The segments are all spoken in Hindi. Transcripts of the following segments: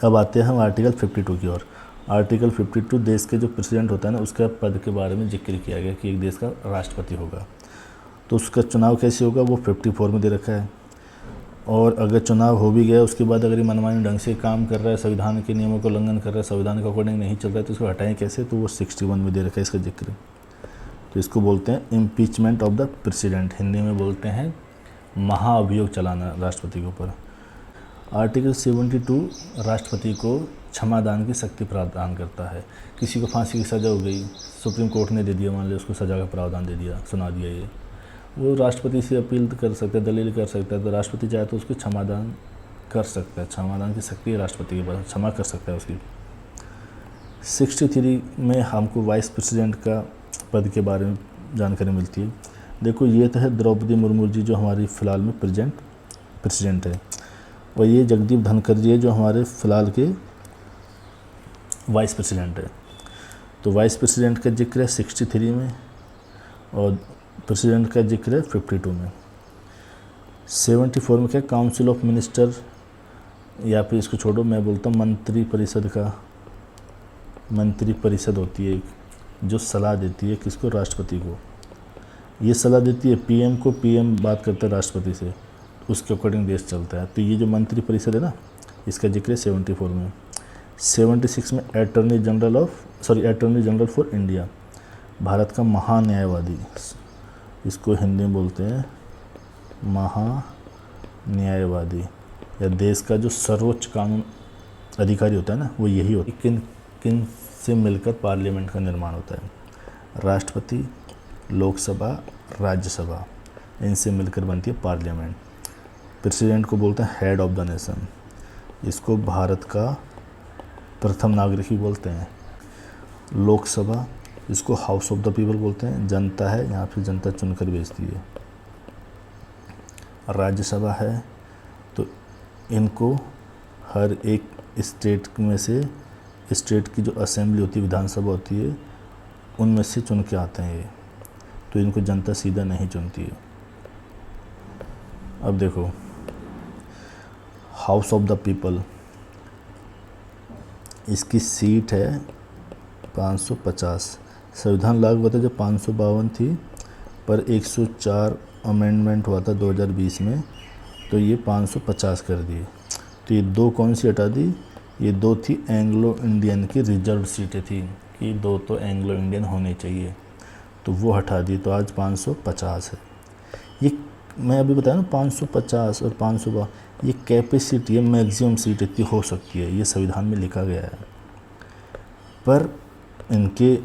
अब आते हैं हम आर्टिकल 52 की ओर। आर्टिकल 52 देश के जो प्रेसिडेंट होता है ना, उसका पद के बारे में जिक्र किया गया कि एक देश का राष्ट्रपति होगा। तो उसका चुनाव कैसे होगा वो 54 में दे रखा है। और अगर चुनाव हो भी गया, उसके बाद अगर ये मनमानी ढंग से काम कर रहा है, संविधान के नियमों का उल्लंघन कर रहा है, संविधान के अकॉर्डिंग नहीं चल रहा है, तो इसको हटाएं कैसे, तो वो 61 में दे रखा है इसका जिक्र। तो इसको बोलते हैं impeachment of the president, Hindi में बोलते हैं महाअभियोग चलाना राष्ट्रपति के ऊपर। आर्टिकल 72 राष्ट्रपति को क्षमादान की शक्ति प्रदान करता है। किसी को फांसी की सज़ा हो गई, सुप्रीम कोर्ट ने दे दिया, मान लिया उसको सज़ा का प्रावधान दे दिया, सुना दिया, ये वो राष्ट्रपति से अपील कर सकता है, दलील कर सकता है। तो राष्ट्रपति चाहे तो उसको क्षमादान कर सकता है, क्षमादान की शक्ति है राष्ट्रपति के पास, क्षमा कर सकता है उसकी। 63 में हमको वाइस प्रेसिडेंट का पद के बारे में जानकारी मिलती है। देखो ये तो है द्रौपदी मुर्मू जी जो हमारी फ़िलहाल में प्रेसिडेंट है, और ये जगदीप धनखड़ जी है जो हमारे फ़िलहाल के वाइस प्रेसिडेंट है। तो वाइस प्रेसिडेंट का जिक्र है 63 में और प्रेसिडेंट का जिक्र है 52 में। 74 में क्या काउंसिल ऑफ मिनिस्टर, या फिर इसको छोड़ो, मैं बोलता हूँ मंत्री परिषद होती है जो सलाह देती है किसको, राष्ट्रपति को। ये सलाह देती है पीएम को, पीएम बात करता है राष्ट्रपति से, उसके अकॉर्डिंग देश चलता है। तो ये जो मंत्री परिषद है ना, इसका जिक्र है 74 में। 76 में attorney general for India, Bharat का महान्यायवादी, इसको हिंदी में बोलते हैं महान्यायवादी, या देश का जो सर्वोच्च कानून अधिकारी होता है ना, वो यही होता है। किन से मिलकर पार्लियामेंट का निर्माण होता है, राष्ट्रपति, लोकसभा, राज्यसभा, इनसे मिलकर बनती है पार्लियामेंट। प्रेसिडेंट को बोलते हैं हेड ऑफ द नेशन, इसको भारत का प्रथम नागरिक ही बोलते हैं। लोकसभा, इसको हाउस ऑफ द पीपल बोलते हैं, जनता है, यहाँ पे जनता चुनकर भेजती है। राज्यसभा है तो इनको हर एक स्टेट में से, स्टेट की जो असेंबली होती है, विधानसभा होती है, उनमें से चुन के आते हैं ये, तो इनको जनता सीधा नहीं चुनती है। अब देखो हाउस ऑफ द पीपल, इसकी सीट है 550। संविधान लागू हुआ था जब 552 थी, पर 104 अमेंडमेंट हुआ था 2020 में, तो ये 550 कर दिए। तो ये दो कौन सी हटा दी, ये दो थी एंग्लो इंडियन की रिजर्व सीटें थी कि दो तो एंग्लो इंडियन होने चाहिए, तो वो हटा दी, तो आज 550 है। ये मैं अभी बताया ना 550 और 552, ये कैपेसिटी है, मैक्सिमम सीट इतनी हो सकती है, ये संविधान में लिखा गया है। पर इनके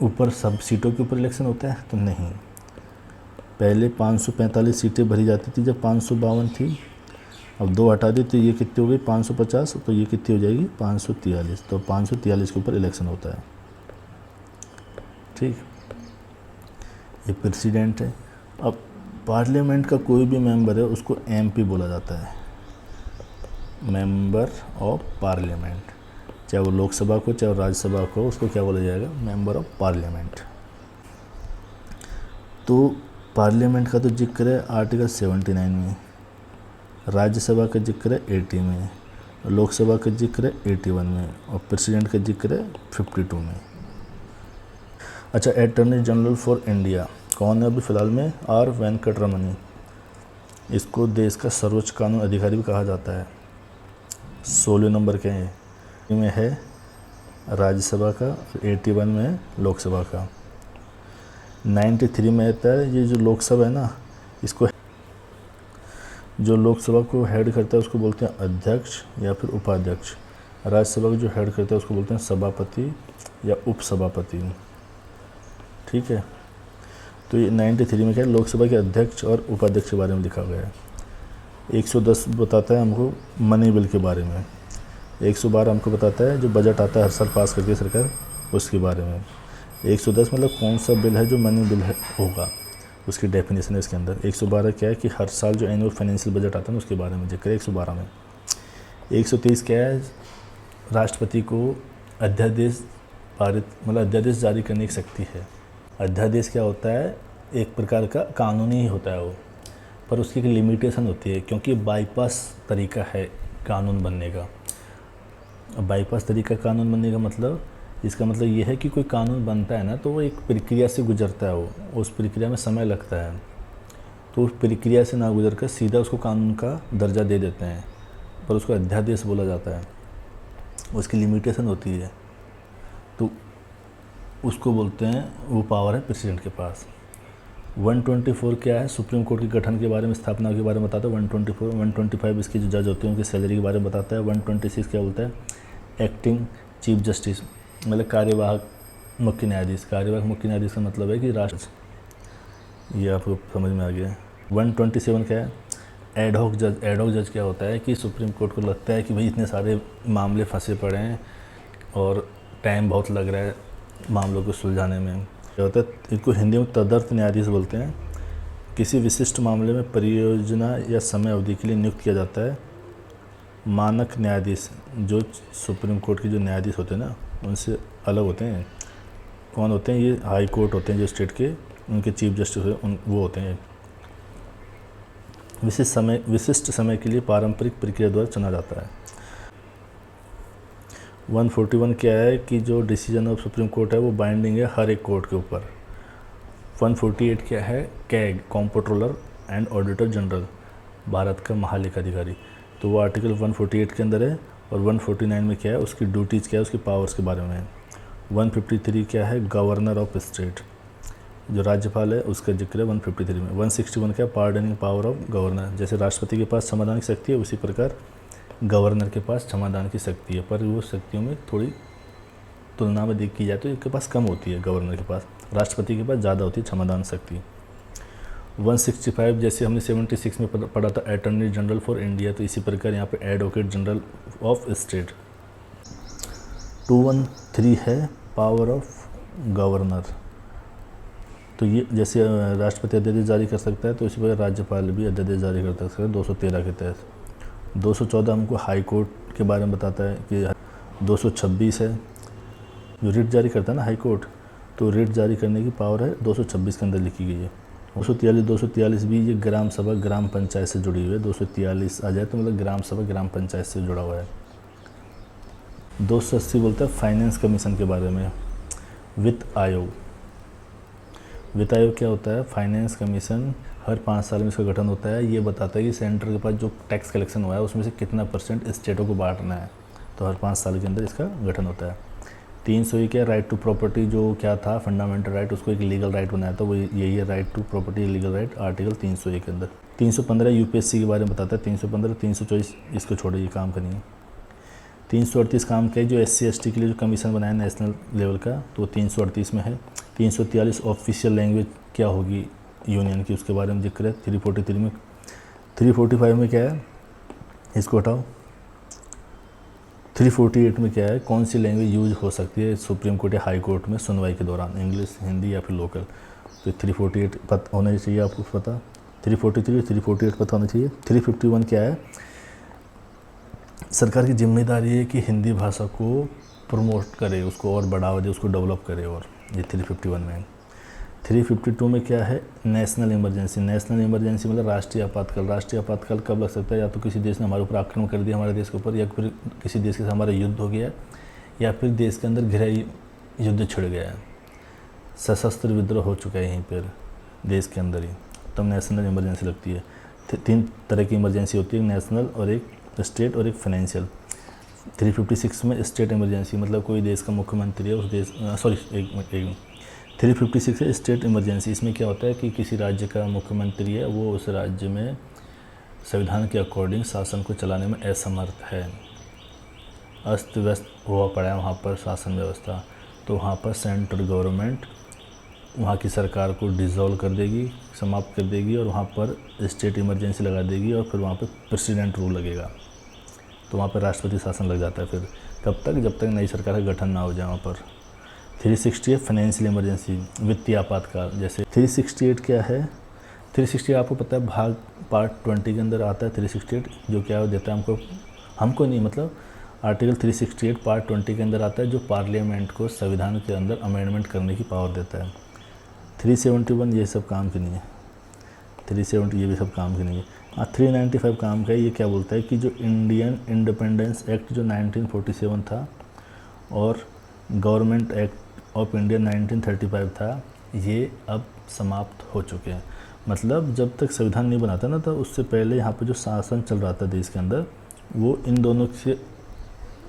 ऊपर सब सीटों के ऊपर इलेक्शन होता है तो नहीं। पहले 545 सीटें भरी जाती थी जब 552 थी, अब दो हटा दी तो ये कितनी हो गई 550, तो ये कितनी हो जाएगी 543। तो 543 के ऊपर इलेक्शन होता है, ठीक। ये प्रेसिडेंट है। अब पार्लियामेंट का कोई भी मेंबर है उसको एमपी बोला जाता है, मेंबर ऑफ पार्लियामेंट, चाहे वो लोकसभा को चाहे राज्यसभा को, उसको क्या बोला जाएगा, मेंबर ऑफ पार्लियामेंट। तो पार्लियामेंट का तो जिक्र है आर्टिकल 79 में, राज्यसभा का जिक्र है 80 में, लोकसभा का जिक्र है 81 में, और प्रेसिडेंट का जिक्र है 52 में। अच्छा, अटॉर्नी जनरल फॉर इंडिया कौन है अभी फ़िलहाल में, आर वेंकटरमणी, इसको देश का सर्वोच्च कानून अधिकारी भी कहा जाता है। 16 नंबर के हैं में है राज्यसभा का, 81 में है लोकसभा का। 93 में आता है ये जो लोकसभा है ना, इसको जो लोकसभा को हेड करता है उसको बोलते हैं अध्यक्ष या फिर उपाध्यक्ष। राज्यसभा को जो हेड करता है उसको बोलते हैं सभापति या उपसभापति, ठीक है। तो ये 93 में क्या है, लोकसभा के अध्यक्ष और उपाध्यक्ष के बारे में लिखा गया है। 110 बताता है हमको मनी बिल के बारे में, 112 हमको बताता है जो बजट आता है हर साल पास करती है सरकार, उसके बारे में। 110 मतलब कौन सा बिल है जो मनी बिल है होगा, उसकी डेफिनेशन है इसके अंदर। 112 क्या है कि हर साल जो एनुअल फाइनेंशियल बजट आता है ना उसके बारे में जिक्र है 112 में। 123 क्या है, राष्ट्रपति को अध्यादेश अध्यादेश जारी करने की शक्ति है। अध्यादेश क्या होता है, एक प्रकार का कानूनी ही होता है वो, पर उसकी एक लिमिटेशन होती है क्योंकि बाईपास तरीका है कानून बनने का। अब बाईपास तरीका कानून बनने का मतलब, इसका मतलब ये है कि कोई कानून बनता है ना तो वो एक प्रक्रिया से गुजरता है, वो उस प्रक्रिया में समय लगता है, तो उस प्रक्रिया से ना गुजर कर सीधा उसको कानून का दर्जा दे देते हैं, पर उसको अध्यादेश बोला जाता है, उसकी लिमिटेशन होती है, तो उसको बोलते हैं, वो पावर है प्रेसिडेंट के पास। 124 क्या है, सुप्रीम कोर्ट के गठन के बारे में, स्थापना के बारे में बताता है 124। 125 इसके जो जज होते हैं उनकी सैलरी के बारे में बताता है। 126 क्या बोलता है, एक्टिंग चीफ जस्टिस, मतलब कार्यवाहक मुख्य न्यायाधीश। कार्यवाहक मुख्य न्यायाधीश का मतलब है कि राष्ट्र, ये आपको समझ में आ गया। 127 क्या है, एडहॉक जज। एडहॉक जज क्या होता है कि सुप्रीम कोर्ट को लगता है कि भाई इतने सारे मामले फंसे पड़े हैं और टाइम बहुत लग रहा है मामलों को सुलझाने में, क्या होता है, इनको हिंदी में तदर्थ न्यायाधीश बोलते हैं। किसी विशिष्ट मामले में परियोजना या समय अवधि के लिए नियुक्त किया जाता है। मानक न्यायाधीश, जो सुप्रीम कोर्ट के जो न्यायाधीश होते हैं ना उनसे अलग होते हैं। कौन होते हैं, ये हाई कोर्ट होते हैं जो स्टेट के, उनके चीफ जस्टिस वो होते हैं। विशिष्ट समय के लिए पारंपरिक प्रक्रिया द्वारा चुना जाता है। 141 क्या है कि जो डिसीजन ऑफ सुप्रीम कोर्ट है वो बाइंडिंग है हर एक कोर्ट के ऊपर। 148 क्या है, CAG, comptroller and auditor general, Bharat का महालेखाधिकारी, तो वो आर्टिकल 148 के अंदर है। और 149 में क्या है, उसकी ड्यूटीज़ क्या है, उसकी पावर्स के बारे में है। 153 क्या है, गवर्नर ऑफ स्टेट, जो राज्यपाल है उसका जिक्र है 153 में। 161 क्या है, पार्डनिंग पावर ऑफ गवर्नर, जैसे राष्ट्रपति के पास क्षमादान की शक्ति है उसी प्रकार गवर्नर के पास क्षमादान की शक्ति है, पर वो शक्तियों में थोड़ी तुलना में देख की जाए तो इनके पास कम होती है गवर्नर के पास, राष्ट्रपति के पास ज़्यादा होती है क्षमादान शक्ति। 165 जैसे हमने 76 में पढ़ा था अटॉर्नी जनरल फॉर इंडिया, तो इसी प्रकार यहाँ पे एडवोकेट जनरल ऑफ स्टेट। 213 है पावर ऑफ गवर्नर, तो ये जैसे राष्ट्रपति अध्यादेश जारी कर सकता है तो इसी प्रकार राज्यपाल भी अध्यादेश जारी कर सकता है 213 के तहत। 214 हमको हाई कोर्ट के बारे में बताता है कि 226 है जो रिट जारी करता है ना हाई कोर्ट, तो रिट जारी करने की पावर है 226 के अंदर लिखी गई है। 243 भी ये ग्राम सभा ग्राम पंचायत से जुड़ी हुई है, 243 आ जाए तो मतलब ग्राम सभा ग्राम पंचायत से जुड़ा हुआ है। 280 बोलता है फाइनेंस कमीशन के बारे में। वित्त आयोग, वित्त आयोग क्या होता है, फाइनेंस कमीशन, हर 5 साल में इसका गठन होता है। ये बताता है कि सेंटर के पास जो टैक्स कलेक्शन हुआ है उसमें से कितना % स्टेटों को बांटना है, तो हर 5 साल के अंदर इसका गठन होता है। 300 क्या, राइट टू प्रॉपर्टी, जो क्या था फंडामेंटल राइट, उसको एक लीगल राइट बनाया था, वो यही है right to property legal right, article 301 के अंदर। 315 यूपीएससी के बारे में बताता है, 315, 324 इसको छोड़िए, ये काम का नहीं है। 338 काम का है जो SC ST के लिए जो कमीशन बनाया नेशनल लेवल का, तो 338 में है। 343 ऑफिशियल लैंग्वेज क्या होगी यूनियन की, उसके बारे में जिक्र है 343 में। 345 में क्या है, इसको हटाओ। 348 में क्या है, कौन सी लैंग्वेज यूज हो सकती है सुप्रीम कोर्ट या हाई कोर्ट में सुनवाई के दौरान, इंग्लिश, हिंदी या फिर लोकल, तो 348 पता होना चाहिए आपको पता। 343 348 पता होना चाहिए। 351 क्या है, सरकार की जिम्मेदारी है कि हिंदी भाषा को प्रमोट करे, उसको और बढ़ावा दे, उसको डेवलप करे, और ये 351 में है। 352 में क्या है, नेशनल इमरजेंसी। नेशनल इमरजेंसी मतलब राष्ट्रीय आपातकाल। राष्ट्रीय आपातकाल कब लग सकता है, या तो किसी देश ने हमारे ऊपर आक्रमण कर दिया हमारे देश के ऊपर, या फिर किसी देश के साथ हमारा युद्ध हो गया, या फिर देश के अंदर गृह युद्ध छिड़ गया है, सशस्त्र विद्रोह हो चुका है यहीं पर देश के अंदर ही, तब नेशनल इमरजेंसी लगती है। 3 तरह की इमरजेंसी होती है, एक नेशनल और एक स्टेट और एक फाइनेंशियल। 356 में स्टेट इमरजेंसी, मतलब कोई देश का मुख्यमंत्री है उस देश, 356 है स्टेट इमरजेंसी। इसमें क्या होता है कि किसी राज्य का मुख्यमंत्री है, वो उस राज्य में संविधान के अकॉर्डिंग शासन को चलाने में असमर्थ है, अस्त व्यस्त हुआ पड़ा है वहाँ पर शासन व्यवस्था, तो वहाँ पर सेंट्रल गवर्नमेंट वहाँ की सरकार को डिसॉल्व कर देगी, समाप्त कर देगी, और वहाँ पर स्टेट इमरजेंसी लगा देगी, और फिर वहाँ पर प्रेसिडेंट रूल लगेगा, तो वहाँ पर राष्ट्रपति शासन लग जाता है। फिर कब तक, जब तक नई सरकार का गठन ना हो जाए वहाँ पर। 360 है फाइनेंशियल इमरजेंसी, वित्तीय आपातकाल। जैसे 368 क्या है, 368 आपको पता है भाग पार्ट 20 के अंदर आता है 368, जो क्या देता है हमको नहीं, मतलब आर्टिकल 368 पार्ट 20 के अंदर आता है, जो पार्लियामेंट को संविधान के अंदर अमेंडमेंट करने की पावर देता है। 371 ये सब काम की नहीं है, 370 ये भी सब काम की नहीं है। 395 काम का है। ये क्या बोलता है कि जो इंडियन इंडिपेंडेंस एक्ट जो 1947 था और गवर्नमेंट एक्ट ऑफ इंडिया 1935 था, ये अब समाप्त हो चुके हैं। मतलब जब तक संविधान नहीं बनाता ना, तो उससे पहले यहाँ पे जो शासन चल रहा था देश के अंदर, वो इन दोनों के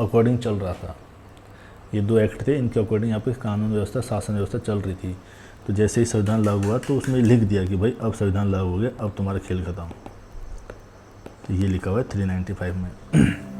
अकॉर्डिंग चल रहा था। ये दो एक्ट थे, इनके अकॉर्डिंग यहाँ पे कानून व्यवस्था, शासन व्यवस्था चल रही थी। तो जैसे ही संविधान लागू हुआ तो उसमें लिख दिया कि भाई अब संविधान लागू हो गया, अब तुम्हारा खेल खत्म। तो ये लिखा हुआ है 395 में।